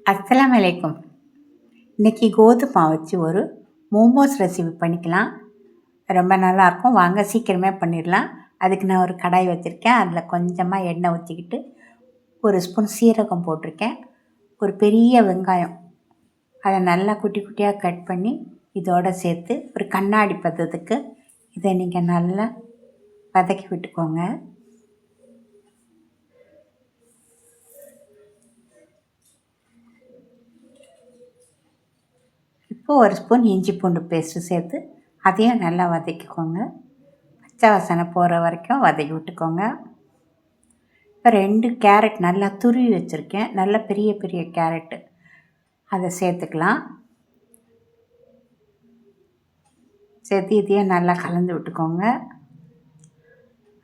அஸ்ஸலாமு அலைக்கும். இன்றைக்கி கோதுமை மாவு வச்சு ஒரு மோமோஸ் ரெசிபி பண்ணிக்கலாம். ரொம்ப நல்லாயிருக்கும். வாங்க சீக்கிரமே பண்ணிடலாம். அதுக்கு நான் ஒரு கடாய் வச்சுருக்கேன். அதில் கொஞ்சமாக எண்ணெய் ஊற்றிக்கிட்டு ஒரு ஸ்பூன் சீரகம் போட்டிருக்கேன். ஒரு பெரிய வெங்காயம் அதை நல்லா குட்டி குட்டியாக கட் பண்ணி இதோடு சேர்த்து ஒரு கண்ணாடி பதத்துக்கு இதை நீங்கள் நல்லா வதக்கி விட்டுக்கோங்க. இப்போ ஒரு ஸ்பூன் இஞ்சி பூண்டு பேஸ்ட்டு சேர்த்து அதையும் நல்லா வதக்கிக்கோங்க. பச்சை வாசனை போகிற வரைக்கும் வதக்கி விட்டுக்கோங்க. இப்போ 2 கேரட் நல்லா துருவி வச்சுருக்கேன். நல்ல பெரிய பெரிய கேரட்டு அதை சேர்த்துக்கலாம். சேர்த்து இதையும் நல்லா கலந்து விட்டுக்கோங்க.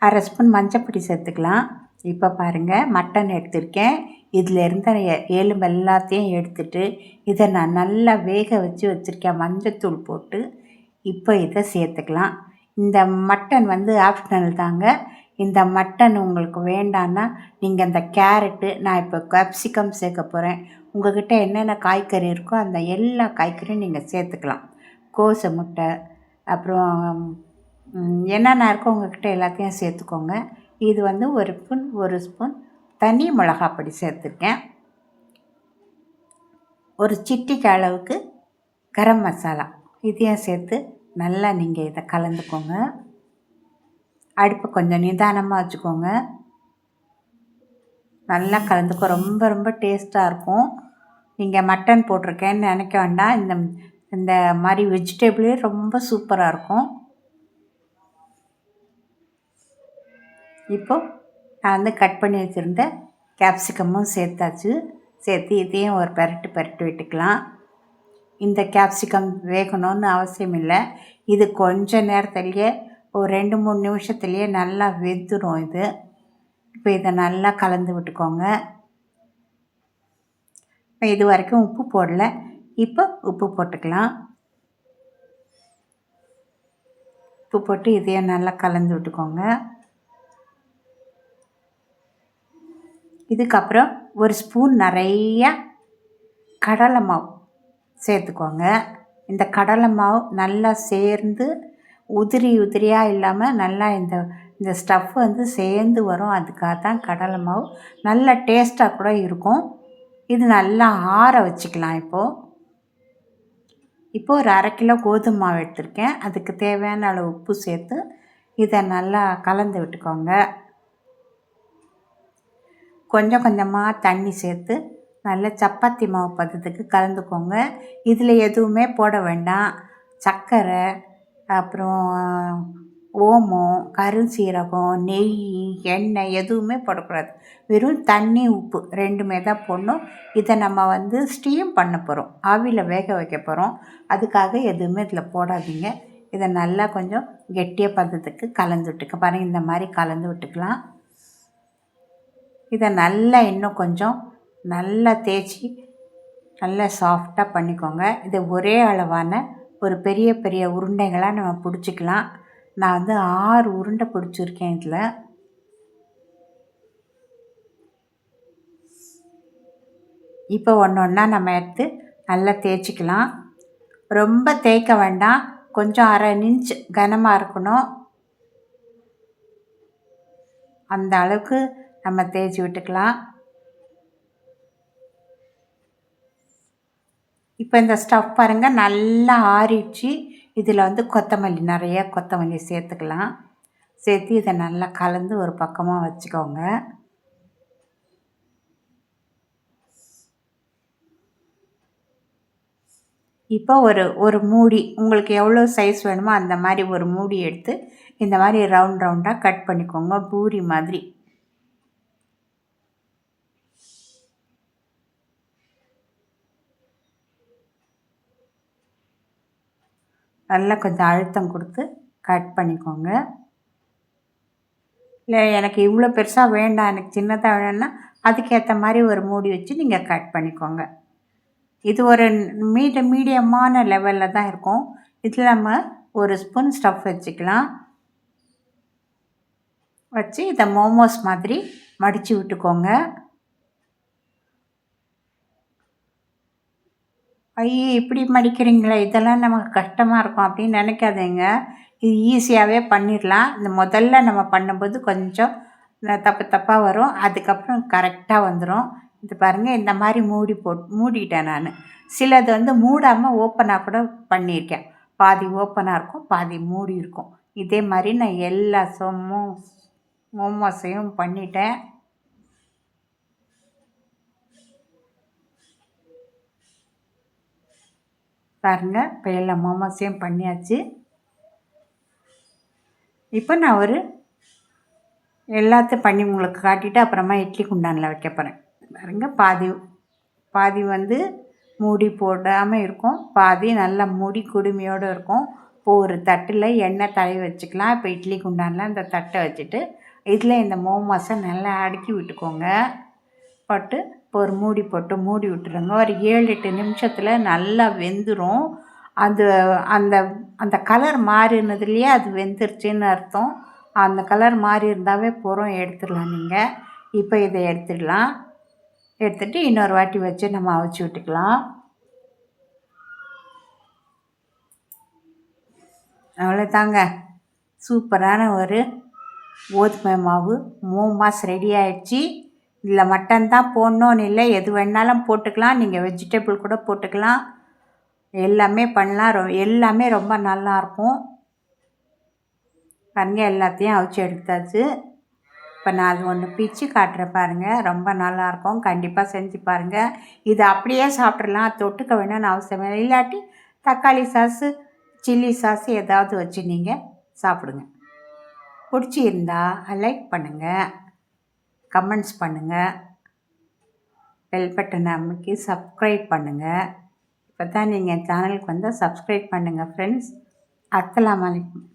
அரை ஸ்பூன் மஞ்சப்பொடி சேர்த்துக்கலாம். இப்போ பாருங்கள், மட்டன் எடுத்திருக்கேன். இதில் இருந்த எலும்பு எல்லாத்தையும் எடுத்துட்டு இதை நான் நல்லா வேக வச்சு வச்சுருக்கேன். மஞ்சத்தூள் போட்டு இப்போ இதை சேர்த்துக்கலாம். இந்த மட்டன் ஆப்ஷனல் தாங்க. இந்த மட்டன் உங்களுக்கு வேண்டான்னா நீங்கள் இந்த கேரட்டு, நான் இப்போ கேப்சிகம் சேர்க்க போகிறேன். உங்கள்கிட்ட என்னென்ன காய்கறி இருக்கோ அந்த எல்லா காய்கறியும் நீங்கள் சேர்த்துக்கலாம். கோஸு முட்டை, அப்புறம் என்னென்ன இருக்கோ உங்கள்கிட்ட எல்லாத்தையும் சேர்த்துக்கோங்க. இது ஒரு ஸ்பூன் தனி மிளகாப்பொடி சேர்த்துருக்கேன். ஒரு சிட்டிக்கு அளவுக்கு கரம் மசாலா இதையும் சேர்த்து நல்லா நீங்கள் இதை கலந்துக்கோங்க. அடுப்பு கொஞ்சம் நிதானமாக வச்சுக்கோங்க. நல்லா கலந்துக்கோ. ரொம்ப ரொம்ப டேஸ்ட்டாக இருக்கும். நீங்கள் மட்டன் போட்டிருக்கேன்னு நினைக்க வேண்டாம். இந்த மாதிரி வெஜிடபிளே ரொம்ப சூப்பராக இருக்கும். இப்போது நான் கட் பண்ணி வச்சுருந்த கேப்சிகமும் சேர்த்தாச்சு. சேர்த்து இதையும் ஒரு பெரட்டு விட்டுக்கலாம். இந்த கேப்சிகம் வேகணும்னு அவசியம் இல்லை. இது கொஞ்ச நேரத்துலேயே ஒரு 2-3 நிமிஷத்துலேயே நல்லா வெந்துடும் இது. இப்போ இதை நல்லா கலந்து விட்டுக்கோங்க. இப்போ இது வரைக்கும் உப்பு போடலை. இப்போ உப்பு போட்டுக்கலாம். உப்பு போட்டு இதையும் நல்லா கலந்து விட்டுக்கோங்க. இதுக்கப்புறம் ஒரு ஸ்பூன் நிறையா கடலை மாவு சேர்த்துக்கோங்க. இந்த கடலை மாவு நல்லா சேர்ந்து உதிரியாக இல்லாமல் நல்லா இந்த ஸ்டஃப் சேர்ந்து வரும். அதுக்காக தான் கடலை மாவு நல்ல டேஸ்ட்டாக கூட இருக்கும். இது நல்லா ஆற வச்சுக்கலாம். இப்போது ஒரு 1/2 கிலோ கோதுமை மாவு எடுத்திருக்கேன். அதுக்கு தேவையான அளவு உப்பு சேர்த்து இதை நல்லா கலந்து விட்டுக்கோங்க. கொஞ்சம் கொஞ்சமாக தண்ணி சேர்த்து நல்ல சப்பாத்தி மாவு பதத்துக்கு கலந்துக்கோங்க. இதில் எதுவுமே போட வேண்டாம். சர்க்கரை, அப்புறம் ஓமம், கருஞ்சீரகம், நெய், எண்ணெய் எதுவுமே போடக்கூடாது. வெறும் தண்ணி, உப்பு 2மே தான் போடணும். இதை நம்ம ஸ்டீம் பண்ண போகிறோம். ஆவியில் வேக வைக்க போகிறோம். அதுக்காக எதுவுமே இதில் போடாதீங்க. இதை நல்லா கொஞ்சம் கெட்டிய பதத்துக்கு கலந்து விட்டுக்க பாருங்கள். இந்த மாதிரி கலந்து விட்டுக்கலாம். இதை நல்லா இன்னும் கொஞ்சம் நல்லா தேய்ச்சி நல்லா சாஃப்டாக பண்ணிக்கோங்க. இது ஒரே அளவான ஒரு பெரிய பெரிய உருண்டைகளாக நம்ம பிடிச்சிக்கலாம். நான் 6 உருண்டை பிடிச்சிருக்கேன். இதில் இப்போ ஒன்று ஒன்றா நம்ம எடுத்து நல்லா தேய்ச்சிக்கலாம். ரொம்ப தேய்க்க வேண்டாம். கொஞ்சம் 1/2 இன்ச் கனமாக இருக்கணும். அந்த அளவுக்கு நம்ம தேய்ச்சி விட்டுக்கலாம். இப்போ இந்த ஸ்டஃப் பாருங்கள் நல்லா ஆறிடுச்சு. இதில் கொத்தமல்லி, நிறைய கொத்தமல்லி சேர்த்துக்கலாம். சேர்த்து இதை நல்லா கலந்து ஒரு பக்கமாக வச்சுக்கோங்க. இப்போ ஒரு மூடி, உங்களுக்கு எவ்வளோ சைஸ் வேணுமோ அந்த மாதிரி ஒரு மூடி எடுத்து இந்த மாதிரி ரவுண்டாக கட் பண்ணிக்கோங்க. பூரி மாதிரி. நல்லா கொஞ்சம் அழுத்தம் கொடுத்து கட் பண்ணிக்கோங்க. இல்லை எனக்கு இவ்வளோ பெருசாக வேண்டாம், எனக்கு சின்னதாக வேணும்னா அதுக்கேற்ற மாதிரி ஒரு மூடி வச்சு நீங்கள் கட் பண்ணிக்கோங்க. இது ஒரு மீடியமான லெவலில் தான் இருக்கும். இதில் நம்ம ஒரு ஸ்பூன் ஸ்டஃப் வச்சுக்கலாம். வச்சு இதை மோமோஸ் மாதிரி மடித்து விட்டுக்கோங்க. ஐயோ! இப்படி மடிக்கிறீங்களே! இதெல்லாம் நமக்கு கஷ்டமா இருக்கும் அப்படின்னு நினைக்காதீங்க. இது ஈஸியாவே பண்ணிடலாம். இந்த முதல்ல நம்ம பண்ணும்போது கொஞ்சம் தப்பு தப்பா வரும். அதுக்கப்புறம் கரெக்ட்டா வந்துரும். இது பாருங்க இந்த மாரி மூடிட்டேன் நானு. சிலது வந்து மூடாம ஓப்பனா கூட பண்ணியிருக்கேன். பாதி ஓப்பனா இருக்கும், பாதி மூடி இருக்கும். இதே மாரி நான் எல்லா மோமோஸையும் பண்ணிட்டேன். பாருங்க இப்போ எல்லா மோமோஸையும் பண்ணியாச்சு. இப்போ நான் எல்லாத்தையும் பண்ணி உங்களுக்கு காட்டிட்டு அப்புறமா இட்லி குண்டானில் வைக்க போகிறேன். பாருங்க பாதி பாதி வந்து மூடி போடாமல் இருக்கும், பாதி நல்லா மூடி குடுமையோடு இருக்கும். இப்போ ஒரு தட்டில் எண்ணெய் தடவி வச்சுக்கலாம். இப்போ இட்லி குண்டானில் இந்த தட்டை வச்சுட்டு இதில் இந்த மோமோஸை நல்லா அடுக்கி விட்டுக்கோங்க. போட்டு இப்போ ஒரு மூடி போட்டு மூடி விட்டுருங்க. ஒரு 7-8 நிமிஷத்தில் நல்லா வெந்துடும். அது அந்த அந்த கலர் மாறினதுலேயே அது வெந்துருச்சுன்னு அர்த்தம். அந்த கலர் மாறி இருந்தாவே போதும், எடுத்துடலாம் நீங்கள். இப்போ இதை எடுத்துடலாம். எடுத்துகிட்டு இன்னொரு வாட்டி வச்சு நம்ம அவிச்சு விட்டுக்கலாம். அவ்வளோதாங்க, சூப்பரான ஒரு கோதுமை மாவு மோமாஸ் ரெடி ஆகிடுச்சி. இதில் மட்டன் தான் போடணுன்னு இல்லை, எது வேணாலும் போட்டுக்கலாம். நீங்கள் வெஜிடபிள் கூட போட்டுக்கலாம், எல்லாமே பண்ணலாம். எல்லாமே ரொம்ப நல்லாயிருக்கும். பாருங்கள் எல்லாத்தையும் அவிச்சு எடுத்தாச்சு. இப்போ நான் அது ஒன்று பிச்சு காட்டுறேன் பாருங்கள், ரொம்ப நல்லாயிருக்கும். கண்டிப்பாக செஞ்சு பாருங்கள். இது அப்படியே சாப்பிட்றலாம், தொட்டுக்க வேணும்னு அவசியம் இல்லை. இல்லாட்டி தக்காளி சாஸு, சில்லி சாஸு ஏதாவது வச்சு நீங்கள் சாப்பிடுங்க. பிடிச்சிருந்தா லைக் பண்ணுங்கள், கமெண்ட்ஸ் பண்ணுங்கள், பெல் பட்டன் அமைக்கி சப்ஸ்கிரைப் பண்ணுங்கள். இப்போ தான் நீங்கள் சேனலுக்கு வந்தால் சப்ஸ்கிரைப் பண்ணுங்கள் ஃப்ரெண்ட்ஸ். அஸ்ஸலாமு அலைக்கும்.